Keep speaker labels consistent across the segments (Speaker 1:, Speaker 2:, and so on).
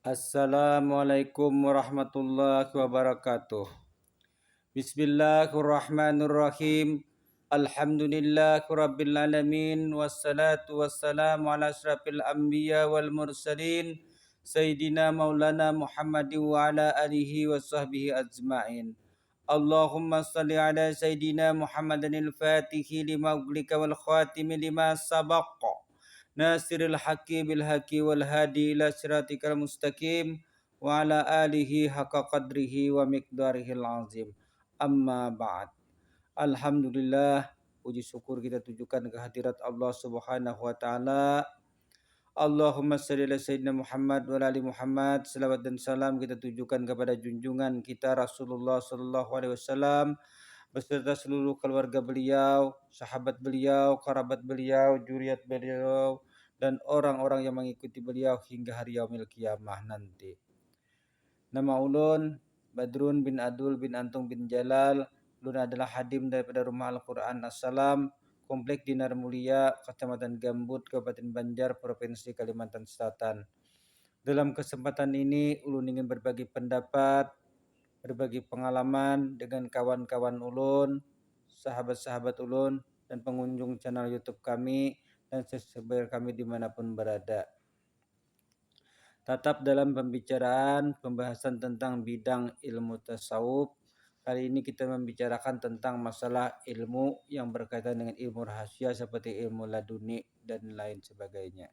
Speaker 1: Assalamualaikum warahmatullahi wabarakatuh. Bismillahirrahmanirrahim. Alhamdulillahirabbil alamin wassalatu wassalamu ala asyrafil anbiya wal mursalin sayyidina maulana Muhammadin wa ala alihi washabbihi ajmain. Allahumma salli ala sayyidina Muhammadin al-fatihi lima uglika wal khatimi lima sabaqa nasiril haqqi bil haqqi wal hadi ila siratikal mustaqim wa ala alihi haqqa qadrihi wa miqdarihil azim. Amma ba'd. Alhamdulillah, puji syukur kita tujukan ke hadirat Allah Subhanahu wa taala. Allahumma shalli ala sayyidina Muhammad wa ala ali Muhammad. Selawat dan salam kita tujukan kepada junjungan kita Rasulullah sallallahu alaihi wasallam beserta seluruh keluarga beliau, sahabat beliau, kerabat beliau, juriat beliau, dan orang-orang yang mengikuti beliau hingga hari yaumil qiyamah nanti. Nama ulun Badrun bin Adul bin Antung bin Jalal. Ulun adalah hadim daripada Rumah Al-Quran Assalam, Komplek Dinar Mulia, Kecamatan Gambut, Kabupaten Banjar, Provinsi Kalimantan Selatan. Dalam kesempatan ini ulun ingin berbagi pendapat, berbagi pengalaman dengan kawan-kawan ulun, sahabat-sahabat ulun, dan pengunjung channel YouTube kami dan subscriber kami dimanapun berada. Tetap dalam pembahasan tentang bidang ilmu tasawuf. Kali ini kita membicarakan tentang masalah ilmu yang berkaitan dengan ilmu rahasia seperti ilmu laduni dan lain sebagainya.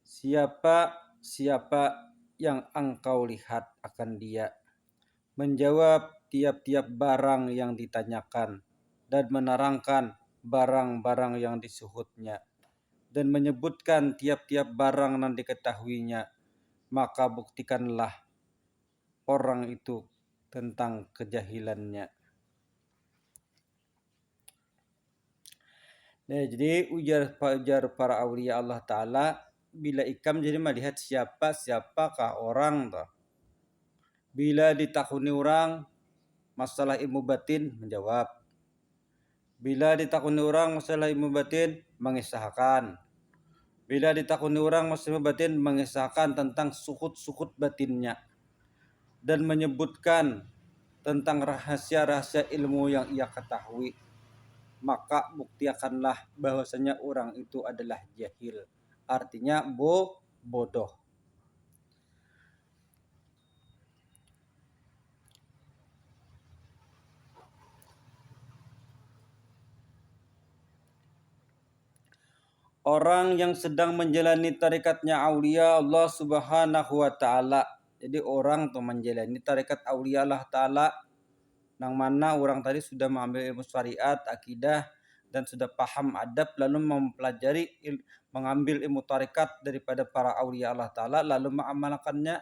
Speaker 1: Siapa yang engkau lihat akan dia? Menjawab tiap-tiap barang yang ditanyakan dan menerangkan barang-barang yang disuhutnya dan menyebutkan tiap-tiap barang yang diketahuinya, maka buktikanlah orang itu tentang kejahilannya. Nah, jadi ujar para aulia Allah Ta'ala, bila ikam jadi melihat siapakah orang toh. Bila ditakuni orang masalah ilmu batin, menjawab. Bila ditakuni orang masalah ilmu batin, mengisahkan. Bila ditakuni orang masalah ilmu batin, mengisahkan tentang suhut-suhut batinnya dan menyebutkan tentang rahasia-rahasia ilmu yang ia ketahui, maka buktikanlah bahwasanya orang itu adalah jahil, artinya bodoh. Orang yang sedang menjalani tarikatnya aulia Allah Subhanahu wa taala. Jadi orang tuh menjalani tarikat aulia Allah taala nang mana orang tadi sudah mengambil ilmu syariat, akidah, dan sudah paham adab, lalu mengambil ilmu tarikat daripada para aulia Allah taala lalu mengamalkannya.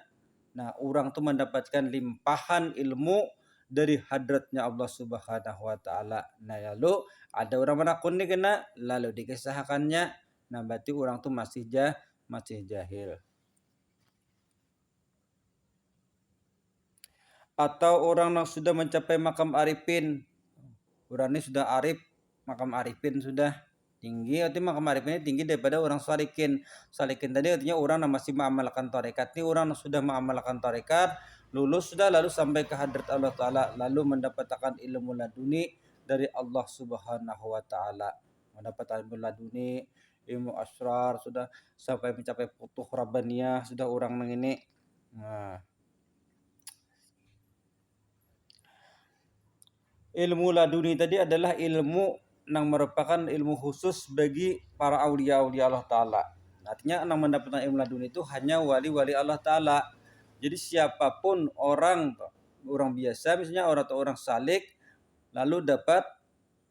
Speaker 1: Nah, orang tuh mendapatkan limpahan ilmu dari hadratnya Allah Subhanahu wa taala. Nah, lalu ada orang menakuni kena lalu dikisahkannya. Nah, berarti orang tuh masih jahil. Atau orang yang sudah mencapai makam arifin, orang ini sudah arif, makam arifin sudah tinggi, artinya makam arifin ini tinggi daripada orang salikin. Salikin tadi artinya orang yang masih mengamalkan tarekat. Ini orang yang sudah mengamalkan tarekat, lulus sudah lalu sampai ke hadrat Allah Ta'ala, lalu mendapatkan ilmu laduni dari Allah Subhanahu wa taala. Mendapatkan ilmu laduni, ilmu asrar, sudah sampai mencapai futuh rabbaniyah, sudah orang ini. Nah, ilmu laduni tadi adalah ilmu yang merupakan ilmu khusus bagi para aulia-aulia Allah Ta'ala. Artinya yang mendapatkan ilmu laduni itu hanya wali-wali Allah Ta'ala. Jadi siapapun orang biasa, misalnya orang salik, lalu dapat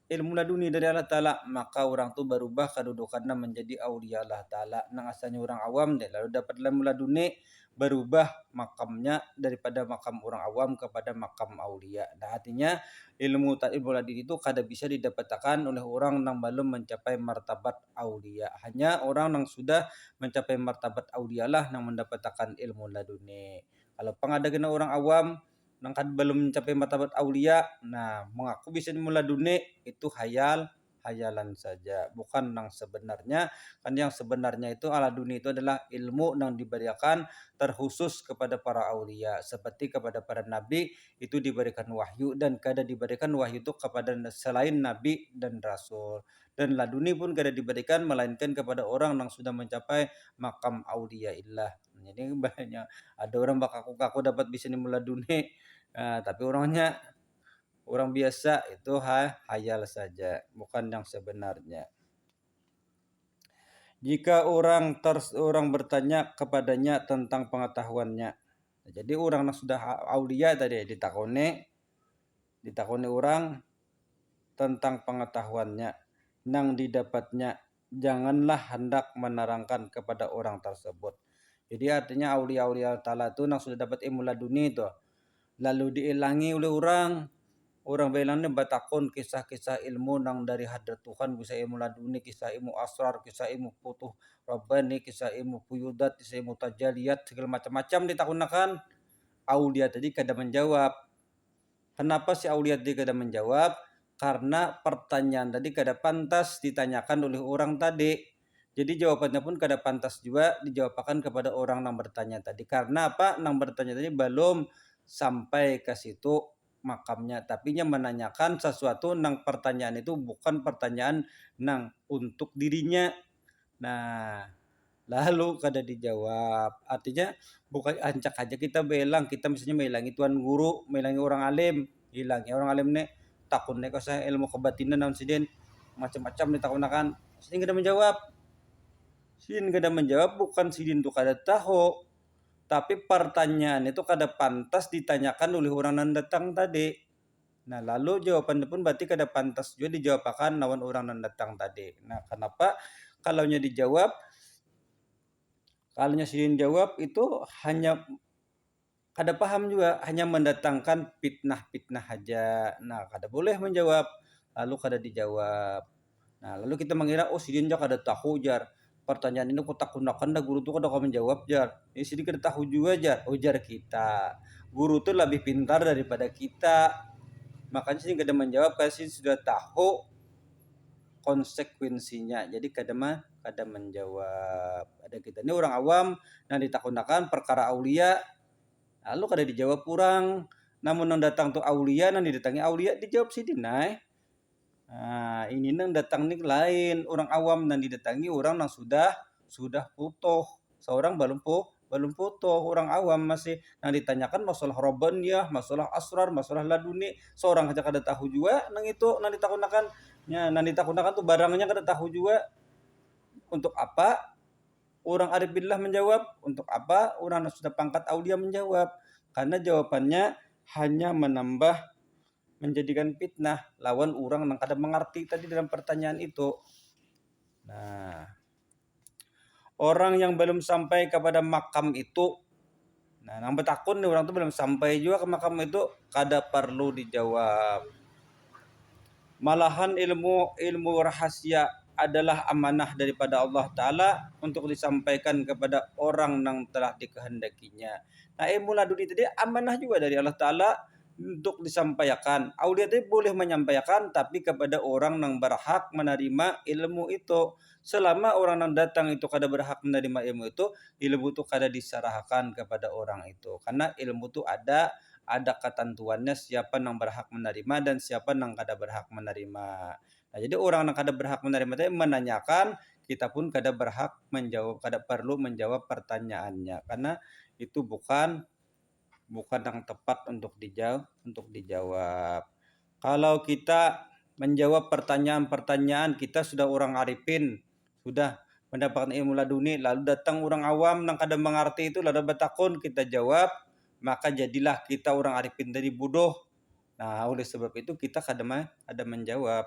Speaker 1: ilmu laduni dari Allah Ta'ala, maka orang itu berubah kedudukannya menjadi aulia Allah Ta'ala. Nang asalnya orang awam deh, lalu dapat ilmu laduni, berubah makamnya daripada makam orang awam kepada makam aulia. Nah, artinya ilmu laduni itu kada bisa didapatkan oleh orang yang belum mencapai martabat aulia. Hanya orang yang sudah mencapai martabat aulia lah yang mendapatkan ilmu laduni. Kalau pengadakan orang awam yang kan belum mencapai martabat aulia, nah mengaku bisa ilmu laduni itu hayal hayalan saja, bukan yang sebenarnya. Kan yang sebenarnya itu ala dunia itu adalah ilmu yang diberikan terkhusus kepada para aulia, seperti kepada para nabi itu diberikan wahyu, dan kada diberikan wahyu itu kepada selain nabi dan rasul. Dan laduni pun kada diberikan melainkan kepada orang yang sudah mencapai makam aulia illah. Jadi banyak ada orang bakaku-kaku dapat bisa ni meladuni, tapi orangnya orang biasa itu hayal saja, bukan yang sebenarnya. Jika orang bertanya kepadanya tentang pengetahuannya, jadi orang yang sudah aulia tadi ditakoni orang tentang pengetahuannya nang didapatnya, janganlah hendak menerangkan kepada orang tersebut. Jadi artinya aulia-aulia ta'ala itu nang sudah dapat ilmu laduni itu lalu diilangi oleh orang belangnya batakon kisah-kisah ilmu nang dari hadrat Tuhan, kisah ilmu laduni, kisah ilmu asrar, kisah ilmu putuh rabbani, kisah ilmu puyudat, kisah ilmu tajaliyat, segala macam-macam ditakunakan. Aulia tadi kada menjawab. Kenapa si aulia tadi kada menjawab? Karena pertanyaan tadi kada pantas ditanyakan oleh orang tadi. Jadi jawabannya pun kada pantas juga dijawabkan kepada orang yang bertanya tadi. Karena apa? Yang bertanya tadi belum sampai ke situ makamnya, tapi nya menanyakan sesuatu nang pertanyaan itu bukan pertanyaan nang untuk dirinya. Nah, lalu kada dijawab. Artinya bukan ancak aja kita belang, kita misalnya melangi tuan guru, melangi orang alim, hilang ya orang alim nih takun nih saya ilmu kebatinan naon sidin macam-macam ditakunakan. Sidin kada menjawab. Sidin kada menjawab bukan sidin tuh kada tahu, tapi pertanyaan itu kada pantas ditanyakan oleh orang yang datang tadi. Nah, lalu jawabannya pun berarti kada pantas juga dijawabkan lawan orang yang datang tadi. Nah, kenapa? Kalaunya dijawab, kalaunya sidin jawab itu hanya kada paham juga, hanya mendatangkan fitnah-fitnah aja. Nah, kada boleh menjawab, lalu kada dijawab. Nah, lalu kita mengira sidin juga kada tahu jar. Pertanyaan ini aku takunakan dah guru tuh kada kau menjawab jar. Ini sidin kada tahu juga jar. Ujar kita. Guru tuh lebih pintar daripada kita. Makanya sidin kada menjawab karena sidin sudah tahu konsekuensinya. Jadi kada menjawab. Ada kita ini orang awam yang ditakunakan perkara aulia, lalu kada dijawab kurang. Namun yang datang tuh aulia, yang didatangi aulia dijawab sidin naik. Nah, ini nang datang nih lain, orang awam nang didatangi orang yang sudah putuh. Seorang belum putuh, orang awam masih nang ditanyakan masalah robbaniyah, masalah asrar, masalah laduni. Seorang aja kada tahu juga nang itu nang ditakunakan. Ya, nang ditakunakan tuh barangnya kada tahu juga. Untuk apa orang arif billah menjawab? Untuk apa orang yang sudah pangkat aulia menjawab? Karena jawabannya hanya menjadikan fitnah lawan orang yang kada mengerti tadi dalam pertanyaan itu. Nah, orang yang belum sampai kepada makam itu, nah nang betakun nih orang tuh belum sampai juga ke makam itu, kada perlu dijawab. Malahan ilmu rahasia adalah amanah daripada Allah Ta'ala untuk disampaikan kepada orang yang telah dikehendakinya. Nah, ilmu laduni tadi amanah juga dari Allah Ta'ala untuk disampaikan. Aulia tadi boleh menyampaikan, tapi kepada orang yang berhak menerima ilmu itu. Selama orang yang datang itu kada berhak menerima ilmu itu kada diserahkan kepada orang itu. Karena ilmu itu ada ketentuannya siapa yang berhak menerima dan siapa yang kada berhak menerima. Nah, jadi orang yang kada berhak menerima itu menanyakan, kita pun kada berhak menjawab, kada perlu menjawab pertanyaannya karena itu bukan yang tepat untuk dijawab. Kalau kita menjawab pertanyaan-pertanyaan, kita sudah orang arifin, sudah mendapatkan ilmu laduni, lalu datang orang awam yang kada mengerti itu lalu bertakun, kita jawab, maka jadilah kita orang arifin dari bodoh. Nah, oleh sebab itu kita kada menjawab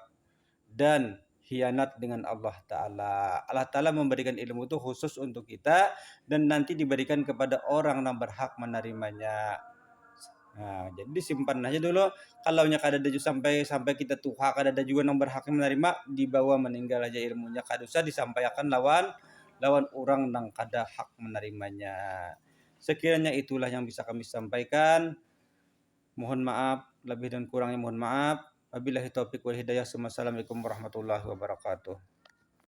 Speaker 1: dan hianat dengan Allah Ta'ala. Allah Ta'ala memberikan ilmu itu khusus untuk kita dan nanti diberikan kepada orang yang berhak menerimanya. Nah, jadi disimpan aja dulu. Kalau nya kada ada sampai kita tuha, kada ada juga yang berhak menerima, dibawa meninggal aja ilmunya, kada usah disampaikan lawan orang yang kada hak menerimanya. Sekiranya itulah yang bisa kami sampaikan. Mohon maaf, lebih dan kurangnya mohon maaf. Wabillahi taufiq wal hidayah. Assalamualaikum warahmatullahi wabarakatuh.